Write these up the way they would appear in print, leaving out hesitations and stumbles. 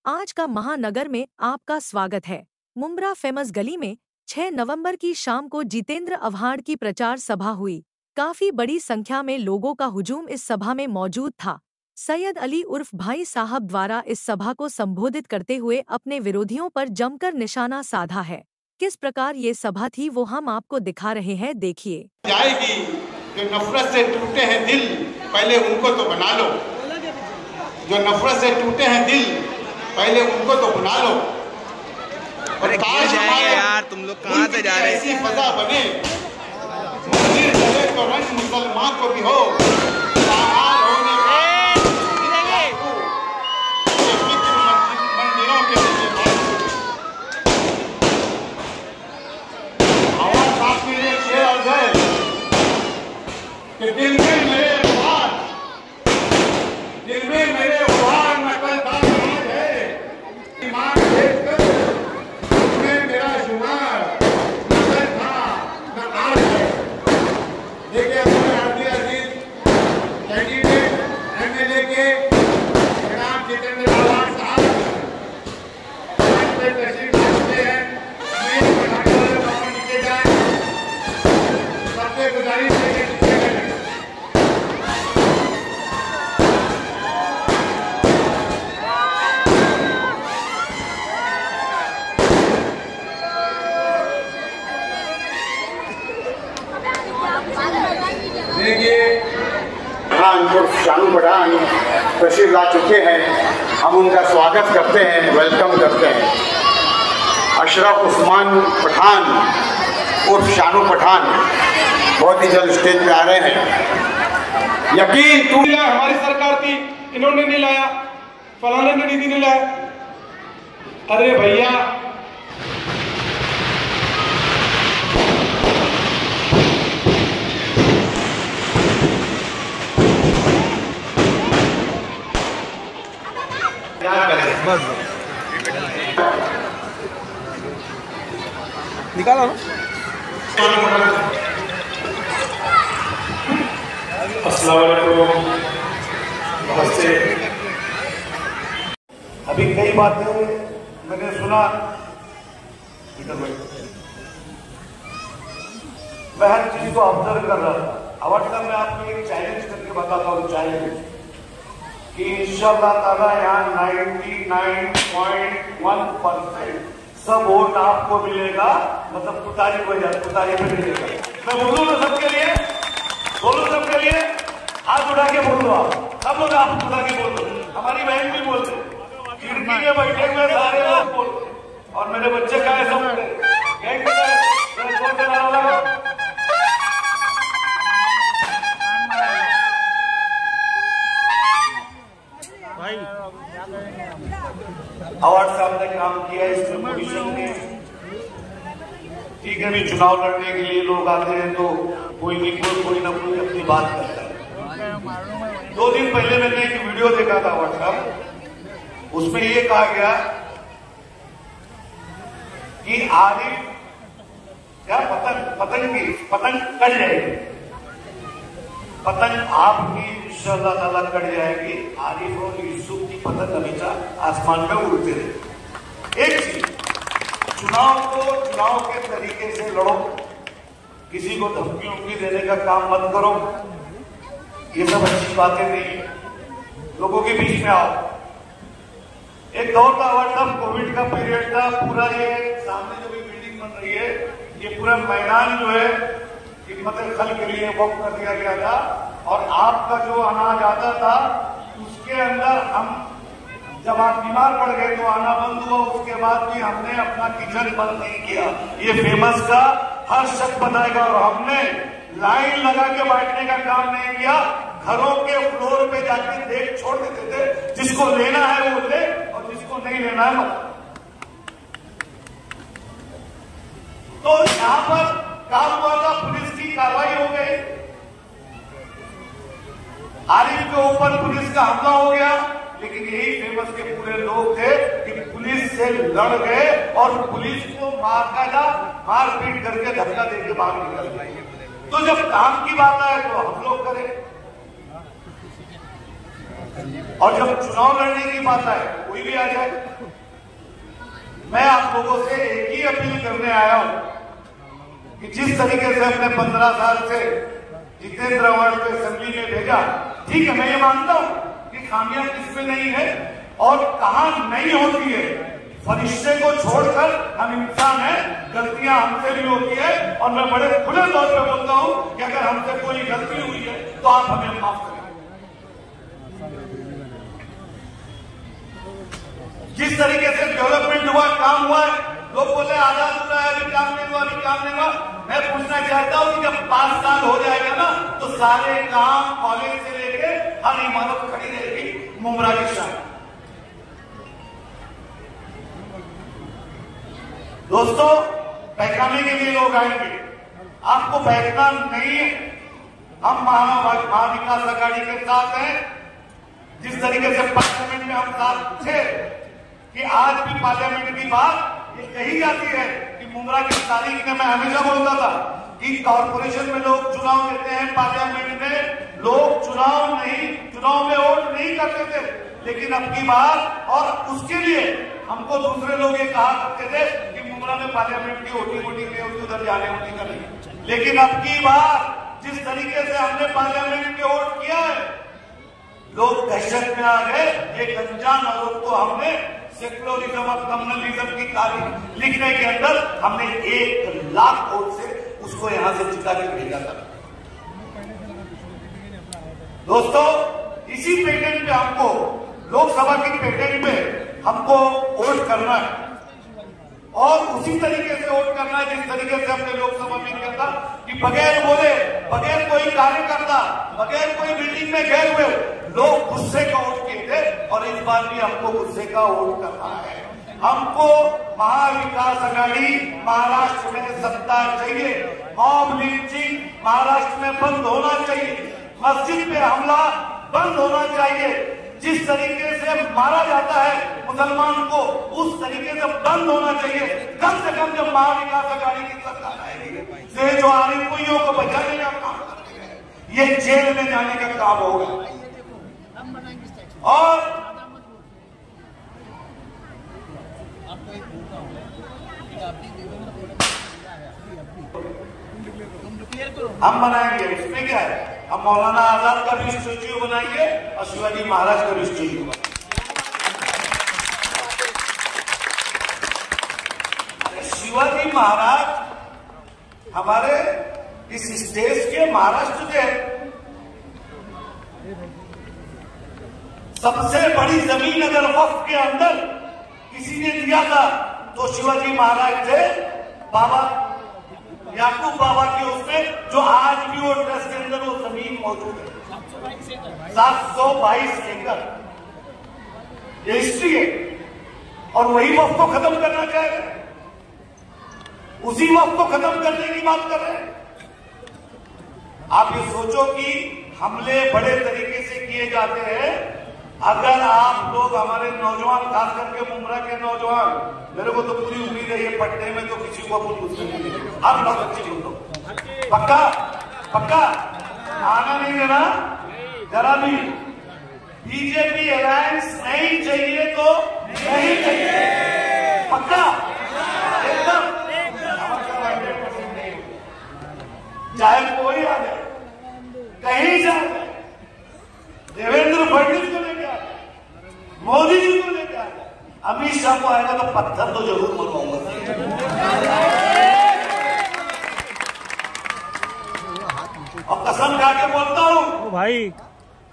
आज का महानगर में आपका स्वागत है। मुंब्रा फेमस गली में 6 नवंबर की शाम को जितेंद्र आव्हाड की प्रचार सभा हुई। काफी बड़ी संख्या में लोगों का हुजूम इस सभा में मौजूद था। सैयद अली उर्फ भाई साहब द्वारा इस सभा को संबोधित करते हुए अपने विरोधियों पर जमकर निशाना साधा है। किस प्रकार ये सभा थी वो हम आपको दिखा रहे हैं, देखिए। जाएगी जो नफरत से टूटे हैं दिल, पहले उनको तो बना लो। जो नफरत से टूटे हैं दिल, पहले उनको तो बना लो। और ताज यार तुम लोग कहाँ से जा रहे हैं? ऐसी फजा बने, मंदिर चले तो रंग मुसलमान को भी हो। मंदिरों के आवाज साथ में एक शेर अर्ज है कि दिल में मेरे नकल दाग है, ईमान देखकर उसमें मेरा शुमार नजर था न आज है। देखिए हमारे हाथी अजीज कैंडिडेट एमएलए के जनाब जितेंद्र आव्हाड साहब तशरीफ रखते हैं। बढ़ाने वाले बाहर नीचे जाए, सबसे गुजारिश है कि शानू पठान तशरीफ ला चुके हैं। हम उनका स्वागत करते हैं, वेलकम करते हैं। अशरफ उस्मान पठान उर्फ शानू पठान बहुत ही जल्द स्टेज पे आ रहे हैं। यकीन तू हमारी सरकार थी, इन्होंने नहीं लाया, फलाने ने नहीं लाया। अरे भैया निकालो ना। अस्सलाम वालेकुम, नमस्ते। अभी कई बातें मैंने सुना, मैं हर चीज को ऑब्जर्व कर रहा था। अब तक मैं आपको एक चैलेंज करके बताता हूँ, चैलेंज कि इंशाअल्लाह ताला यहाँ 99.1% सब वोट आपको मिलेगा, मतलब पुतारी पे मिलेगा। मैं बोलूँ ना सबके लिए, बोलूँ सबके लिए, हाथ उठा के बोल दो। आप सब लोग आप उठा के बोल दो। हमारी बहन भी बोल दो, खिड़की में बैठे हुए सारे लोग बोल, और मेरे बच्चे का है सब आव्हाड साहब ने काम किया इस पोजीशन में। ठीक है, भी चुनाव लड़ने के लिए लोग आते हैं तो कोई ना कोई अपनी बात करता है। 2 दिन पहले मैंने एक वीडियो देखा था आव्हाड साहब, उसमें ये कहा गया कि आरिफ क्या पतंग कट जाएगी, पतंग आपकी इंशाअल्लाह ताला कट जाएगी। आरिफ और यूसुफ की पतंग हमेशा आसमान में उड़ते रहे। एक चीज, चुनाव के तरीके से लड़ो, किसी को धमकी देने का काम मत करो, ये सब अच्छी बातें नहीं है। लोगों के बीच में आओ। एक दौर था आव्हाड, कोविड का पीरियड था, पूरा ये सामने जो भी बिल्डिंग बन रही है, ये पूरा मैदान जो है खिदमत खल के लिए वक्त कर दिया गया था, और आपका जो अनाज आता था उसके अंदर हम, जब आप बीमार पड़ गए तो आना बंद हुआ, उसके बाद भी हमने अपना किचन बंद नहीं किया। ये फेमस का हर शख्स बताएगा। और हमने लाइन लगा के बैठने का काम नहीं किया, घरों के फ्लोर पे जाके देख छोड़ देते थे, जिसको लेना है वो ले और जिसको नहीं लेना है मत। तो यहां पर काम हुआ था, पुलिस की कार्रवाई हो गई, आरिफ के ऊपर पुलिस का हमला हो गया, लेकिन यही फेमस के पूरे लोग थे कि पुलिस से लड़ गए और पुलिस को मारपीट करके धक्का देके बाहर निकल गए। तो जब काम की बात आए तो हम लोग करें। और जब चुनाव लड़ने की बात आए कोई भी आ जाए, मैं आप लोगों से एक ही अपील करने आया हूं कि जिस तरीके से हमने 15 साल से जितेंद्र अवार्ड को असेंबली में भेजा, ठीक है, मैं ये मानता हूं कि खामियां किसमें नहीं है और कहां नहीं होती है। फरिश्ते को छोड़कर हम इंसान हैं, गलतियां हमसे भी होती है और मैं बड़े खुले तौर पे बोलता हूं कि अगर हमसे कोई गलती हुई है तो आप हमें माफ करें। जिस तरीके से डेवलपमेंट हुआ, काम हुआ है, लोग बोले आजाद हुआ है, अभी काम नहीं हुआ, अभी काम नहीं हुआ। मैं पूछना चाहता हूं कि जब 5 साल हो जाएगा ना तो सारे काम कॉलेज से लेके हर इमारत खड़ी रहेगी मुमरा की शान। दोस्तों, बहकाने के लिए लोग आएंगे, आपको बहकना नहीं है। हम महाविकास आघाड़ी के साथ हैं। जिस तरीके से पार्लियामेंट में हम साथ थे कि आज भी पार्लियामेंट की बात ये कही जाती है कि मुमरा की तारीख में मैं हमेशा बोलता था कि कॉर्पोरेशन में लोग चुनाव देते हैं, पार्लियामेंट में लोग चुनाव में वोट नहीं करते थे, लेकिन अब की बार और उसके लिए हमको दूसरे लोग ये कहा करते थे कि मुमरा में पार्लियामेंट की वोटिंग में उधर जाने होने का नहीं। लेकिन अब की बार जिस तरीके से हमने पार्लियामेंट के वोट किया है, लोग दहशत में आ गए। एक अनजान औरत को हमने सेक्युलरिज्म और कम्युनलिज्म की तारीख लिखने के अंदर हमने 1 लाख वोट से उसको यहां से जिता के भेजा था। दोस्तों, इसी पेटेंट पे हमको, लोकसभा की पेटेंट पे हमको वोट करना है और उसी तरीके से वोट करना है जिस तरीके से हमने लोकसभा में किया था कि बगैर बोले, बगैर कोई कार्यकर्ता, बगैर कोई मीटिंग में गए हुए लोग गुस्से का वोट किए थे और इस बार भी हमको गुस्से का वोट करना है। हमको महाविकास आघाड़ी महाराष्ट्र में सत्ता चाहिए। मॉब लिंचिंग महाराष्ट्र में बंद होना चाहिए। मस्जिद पे हमला बंद होना चाहिए। जिस तरीके से मारा जाता है मुसलमान को, उस तरीके से बंद होना चाहिए। कम से कम जब महाविकास आघाड़ी की सरकार आएगी, जो आरिफियों को बचाने का काम करते हैं, ये जेल में जाने का काम होगा। और हम बनाएंगे, इसमें क्या है, हम मौलाना आजाद का भी स्टैच्यू बनाएंगे और शिवाजी महाराज का भी स्टैच्यू बनाएंगे। शिवाजी महाराज हमारे इस देश के, महाराष्ट्र के सबसे बड़ी जमीन अगर वक्फ के अंदर किसी ने दिया था तो शिवाजी महाराज थे। बाबा याकूब बाबा के उसमें, जो आज भी वो ट्रस्ट के अंदर वो जमीन मौजूद है, 722 एकड़, ये हिस्ट्री है। और वही वक्त को खत्म करना चाहेगा, उसी वक्त को खत्म करने की बात कर रहे हैं। आप ये सोचो कि हमले बड़े तरीके से किए जाते हैं। अगर आप लोग, हमारे नौजवान, खास करके मुमरा के नौजवान, मेरे को तो पूरी उम्मीद है ये पटने में तो किसी को अपन गुस्से नहीं देंगे। आप लोग अच्छी बोलो, पक्का पक्का आना नहीं देना जरा भी। बीजेपी अलायंस नहीं चाहिए तो नहीं चाहिए, पक्का एकदम। चाहे कोई आ जाए, कहीं जाए, देवेंद्र फडणवीस को लेकर आ जाए, मोदी जी को लेकर आ जाए, अमित शाह को आएगा तो पत्थर तो जरूर मरवाऊंगा। और कसम खा के बोलता हूं भाई,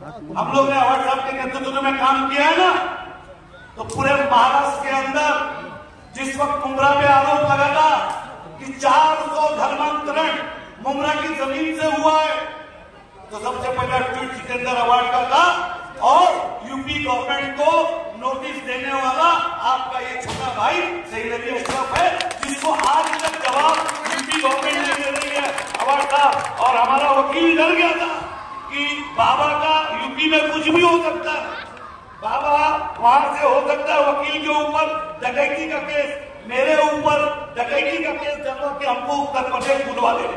हम लोग ने अवार्ड साहब के नेतृत्व में काम किया है ना, तो पूरे महाराष्ट्र के अंदर जिस वक्त मुमरा पे आरोप लगा था कि 400 धर्मांतरण मुमरा की जमीन से हुआ है, तो सबसे पहला ट्वीट जितेंद्र अवार्ड का था और यूपी गवर्नमेंट को नोटिस देने वाला आपका ये छोटा भाई सईद अली अशरफ है, जिसको आज तक जवाब यूपी गवर्नमेंट ने दे रही है अवार्ड का। और हमारा वकील डर गया था कि बाबा का यूपी में कुछ भी हो सकता है, बाबा वहां से हो सकता है वकील के ऊपर डकैती का केस, मेरे ऊपर डकैती का केस डरवा के हमको उत्तर प्रदेश बुलवा दे।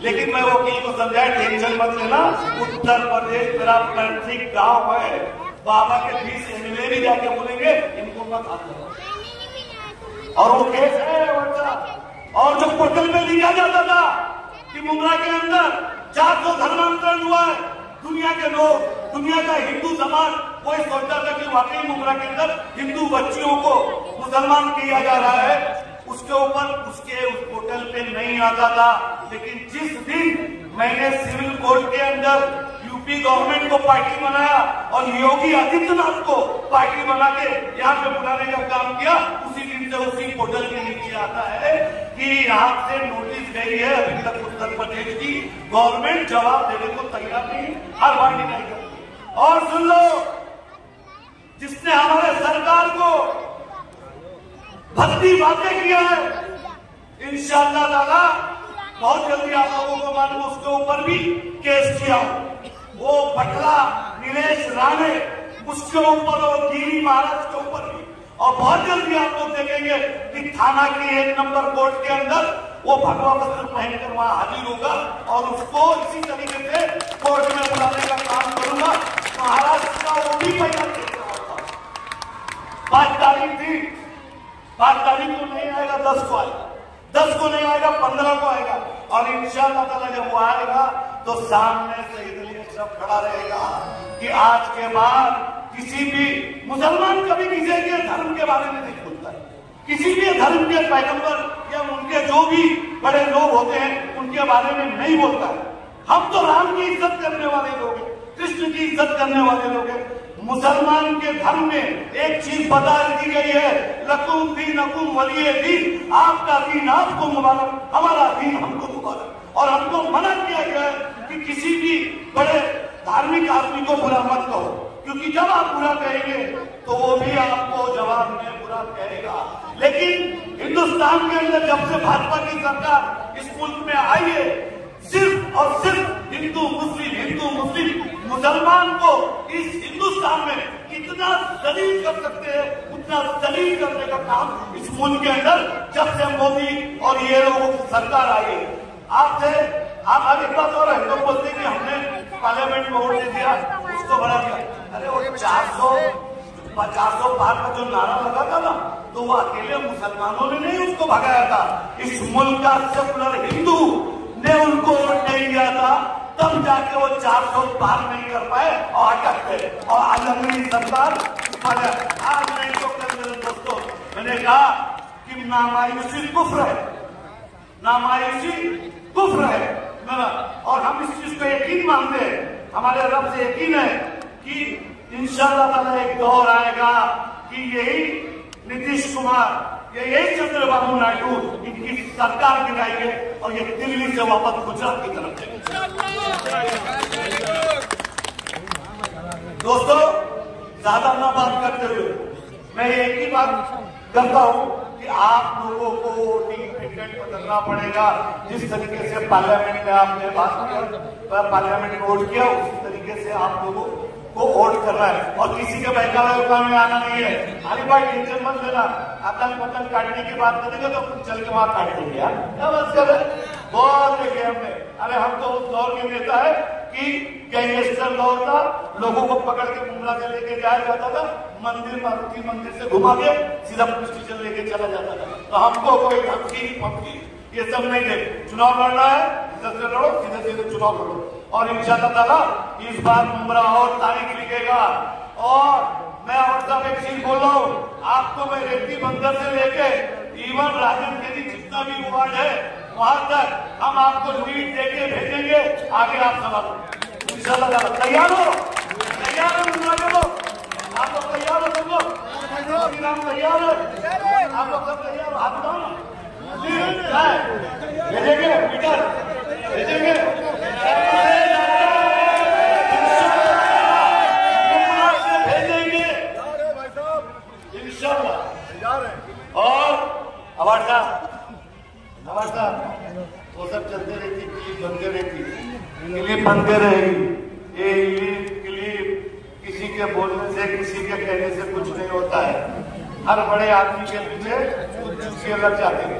लेकिन मैं वकील को समझाया, टेंशन मत लेना, उत्तर प्रदेश मेरा पैतृक गांव है, बाबा के 20 एमएलए भी जाके बोलेंगे इनको मत हाथ लगाओ। और वो केस है और जो पोर्टल पे लिखा जाता था कि मुमरा के अंदर 400 धर्मांतरण हुआ है, दुनिया के लोग, दुनिया का हिंदू समाज कोई सोचता था कि वाकई मुमरा के अंदर हिंदू बच्चियों को मुसलमान किया जा रहा है, उसके ऊपर उसके उस पोर्टल पे नहीं आता था। लेकिन जिस दिन मैंने सिविल कोर्ट के अंदर यूपी गवर्नमेंट को पार्टी बनाया और योगी आदित्यनाथ को पार्टी बना के यहाँ पे बुलाने का काम किया, उसी दिन से उसी पोर्टल के नीचे आता है कि यहाँ से नोटिस गई है। अभी तक उत्तर प्रदेश की गवर्नमेंट जवाब देने को तैयार नहीं, हर बार नहीं करती। और सुन लो, जिसने हमारे सरकार को भक्ति बातें किया है, इंशाअल्लाह ताला बहुत जल्दी आप लोगों को मालूम उसके ऊपर भी केस किया। वो बटला नीलेश राणे, उसके ऊपर और गिरी महाराज के ऊपर भी, और बहुत जल्दी आप लोग देखेंगे कि थाना की 1 नंबर कोर्ट के अंदर वो भगवा वस्त्र पहनकर वहां हाजिर होगा और उसको इसी तरीके से कोर्ट में बुलाने का काम करूंगा। महाराष्ट्र का वो भी पहला केस होगा। 5 तारीख थी, 5 तारीख को नहीं आएगा, 10 को आएगा, 10 को नहीं आएगा, 15 को आएगा। और इंशाअल्लाह ताला जब वो आएगा तो सामने सईद अली अशरफ खड़ा रहेगा कि आज के बाद किसी भी मुसलमान कभी किसी के धर्म के बारे में नहीं बोलता है, किसी भी धर्म के पैगंबर या उनके जो भी बड़े लोग होते हैं उनके बारे में नहीं बोलता है। हम तो राम की इज्जत करने वाले लोग हैं, कृष्ण की इज्जत करने वाले लोग हैं। मुसलमान के धर्म में एक चीज बता दी गई है, लकुम दीनकुम वलिय दीन, आपका दीन आपको मुबारक, हमारा दीन हमको मुबारक। और हमको मना किया गया है कि किसी भी बड़े धार्मिक आदमी को बुरा मत कहो, क्योंकि जब आप बुरा कहेंगे तो वो भी आपको जवाब में बुरा कहेगा। लेकिन हिंदुस्तान के अंदर जब से भाजपा की सरकार इस मुल्क में आई है, सिर्फ और सिर्फ हिंदू मुस्लिम मुसलमान को इस हिंदुस्तान में कितना दलील कर सकते हैं उतना दलील करने का काम इस मुल्क के अंदर जब से मोदी और ये लोगों की सरकार आई है। आपसे आप अभी बात हो रहे हैं तो बोलते कि हमने पार्लियामेंट में वोट दे दिया, उसको बढ़ा दिया। अरे वो 400 पार का जो नारा लगा था ना, तो वो अकेले मुसलमानों ने नहीं उसको भगाया था, इस मुल्क का सेकुलर हिंदू ने उनको वोट नहीं दिया था, तब जाके वो 400 पार नहीं कर पाए और अटक गए और आज हमारी सरकार। आज मैं इनको कल मेरे दोस्तों मैंने कहा कि नामायूसी कुफ्र है, नामायूसी कुफ्र है मेरा, और हम इस चीज को यकीन मानते हैं, हमारे रब से यकीन है कि इंशाअल्लाह ताला एक दौर आएगा कि यही नीतीश कुमार, यही चंद्रबाबू नायडू इनकी सरकार गिराएंगे और ये दिल्ली से वापस गुजरात की तरफ जाएंगे। दोस्तों, ज्यादा ना बात करते हुए मैं एक ही बात करता हूं कि आप लोगों को वोटिंग पैटर्न बदलना पड़ेगा। जिस तरीके से पार्लियामेंट में आपने बात किया, पार्लियामेंट में वोट किया, उसी तरीके से आप लोगों को वोट करना है और किसी के बहकावे में आना नहीं है। अरे भाई टेंशन मत लेना, आतंक पतंग काटने की बात करेंगे तो कुछ चल के वहां काट देंगे यार, क्या बात कर रहे हैं, बहुत देखे हमने। अरे हम तो उस दौर में नेता है कि गैंगस्टर दौर था, लोगों को पकड़ के मुमरा से लेके जाया जाता था, मंदिर मारुति मंदिर से घुमा के सीधा पुलिस स्टेशन लेके चला जाता था। तो हमको कोई धमकी फमकी ये सब नहीं दे, चुनाव लड़ना है इधर से लड़ो, सीधे सीधे चुनाव लड़ो। और इंशाअल्लाह ताला इस बार मुमरा और तारीख लिखेगा। और मैं और सब एक चीज बोल रहा हूँ, आपको मैं रेती बंदर से लेके इवन राजन देवी जितना भी वार्ड है वहां तक हम आपको लीड देके भेजेंगे, आगे आप सवाल इंशाअल्लाह ताला। तैयार हो? तैयार हो मुमरा के लोग? आप लोग तैयार हो? तुम लोग तैयार हो? आप लोग सब तैयार हो? हाथ उठाओ, भेजेंगे मीटर भेजेंगे भेजेंगे इंशाअल्लाह। और हमारे साथ वो सब चलते रहती, क्लिप बनते रहती, क्लिप बनते रहेगी। ये क्लिप किसी के बोलने से किसी के कहने से कुछ नहीं होता है। हर बड़े आदमी के पीछे कुछ चूसियां लग जाती है।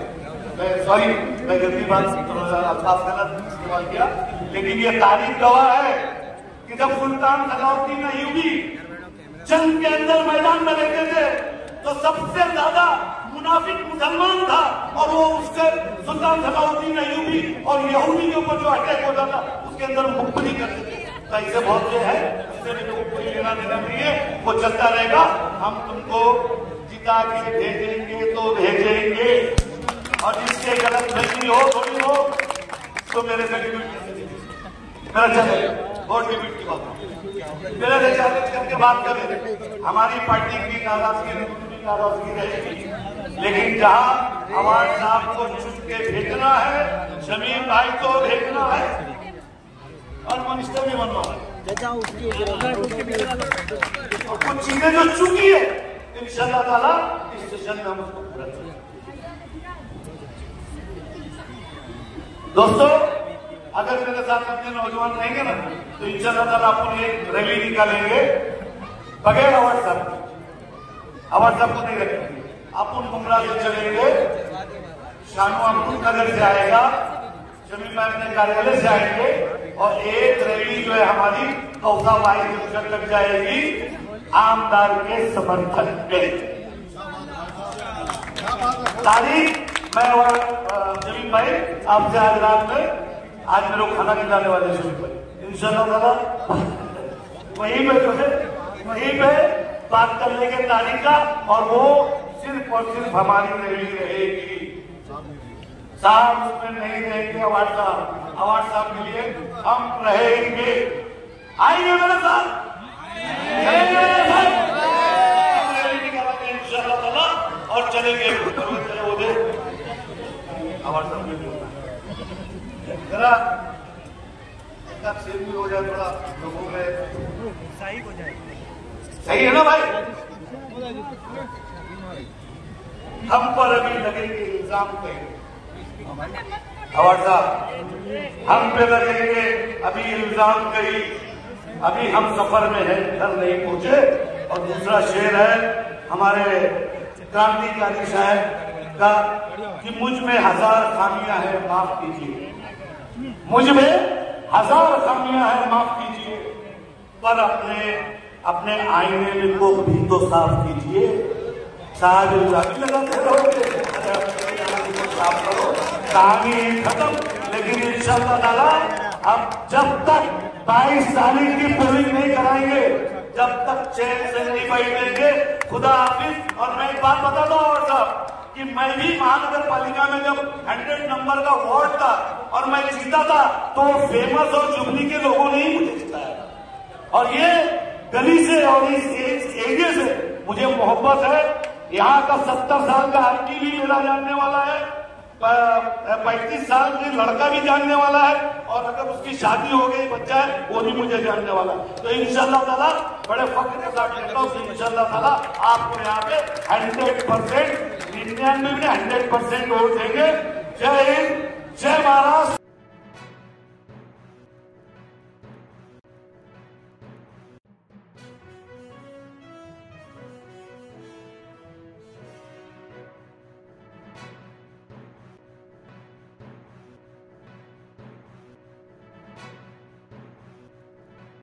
सॉरी, मैं गलती बात अल्फाज गलत इस्तेमाल किया, लेकिन ये तारीख गवाह है कि जब सुल्तान सलाउद्दीन अय्यूबी जंग के अंदर मैदान में रहते थे तो सबसे ज्यादा मुनाफिक मुसलमान था और वो उसके सुल्तान सलाउद्दीन अय्यूबी और यहूदी के ऊपर जो अटैक होता था उसके अंदर मुखबरी करते थे। तो ऐसे बहुत से है जिससे भी लोगों को लेना देना नहीं है, वो चलता रहेगा। हम तुमको जिता के भेजेंगे तो भेजेंगे, और जिसके गलत फहमी हो थोड़ी हो तो मेरे से मेरा चले और डिबेट की बात मेरा रिचार्ज करके बात करें। हमारी पार्टी की नाराजगी रहेगी, लेकिन जहां अवार्ड साहब को चुन के भेजना है, शमीम भाई को भेजना है और मिनिस्टर भी बनना है, और कुछ चीजें जो चुकी है इंशाअल्लाह ताला इस सेशन में हम उसको पूरा करेंगे। दोस्तों, अगर मेरे साथ अपने नौजवान रहेंगे ना तो इंशाअल्लाह ताला अपन एक रैली निकालेंगे बगैर अवार्ड साहब को नहीं रखेंगे। अपन मुमरा से चलेंगे, शानू अमरूद नगर से आएगा, शमीम भाई अपने कार्यालय से आएंगे और एक रैली जो है हमारी कौसा वाई जंक्शन तक जाएगी आमदार के समर्थन में। तारीख मैं और शमीम भाई आपसे आज रात में आज मेरे को खाना खिलाने वाले शमीम भाई इंशाअल्लाह ताला वहीं पे बात कर लेंगे तारीख का, और वो सिर्फ और सिर्फ हमारी रैली रहेगी। साहब उसमें नहीं रहेंगे, अवार्ड साहब के लिए हम रहेंगे। आएंगे मेरे साथ इंशाअल्लाह ताला और चलेंगे अवार्ड साहब के लिए। जरा सेम भी हो जाए, थोड़ा लोगों में सही हो जाए, सही है ना भाई। हम पर अभी लगेंगे इल्जाम पे अवार्ड साहब, हम पे लगेंगे अभी इल्जाम कहीं, अभी हम सफर में हैं, घर नहीं पहुंचे। और दूसरा शेर है हमारे क्रांतिकारी साहब का कि मुझ में 1000 खामियां हैं माफ कीजिए, मुझ में 1000 खामियां हैं माफ कीजिए, पर अपने आईने में को भी तो साफ कीजिए। साहब लगाते रहोगे, साफ करो, कहानी खत्म। लेकिन इंशाअल्लाह ताला अब जब तक 22 तारीख की पोलिंग नहीं कराएंगे, जब तक चैन से नहीं बैठेंगे, खुदा हाफिज। और मैं एक बात बता दूं और साहब कि मैं भी महानगर पालिका में जब 100 नंबर का वार्ड था और मैं जीता था तो फेमस और जुबली के लोगों ने ही मुझे जिताया, और ये गली से और इस एरिया से मुझे मोहब्बत है। यहाँ का 70 साल का आंटी भी मेरा जानने वाला है, 35 साल की लड़का भी जानने वाला है, और अगर उसकी शादी हो गई बच्चा है वो भी मुझे जानने वाला है। तो इंशाअल्लाह ताला बड़े फख्र के साथ कहता हूँ कि इंशाअल्लाह ताला आपको यहाँ पे 100% 99 में 100% वोट देंगे। जय हिंद।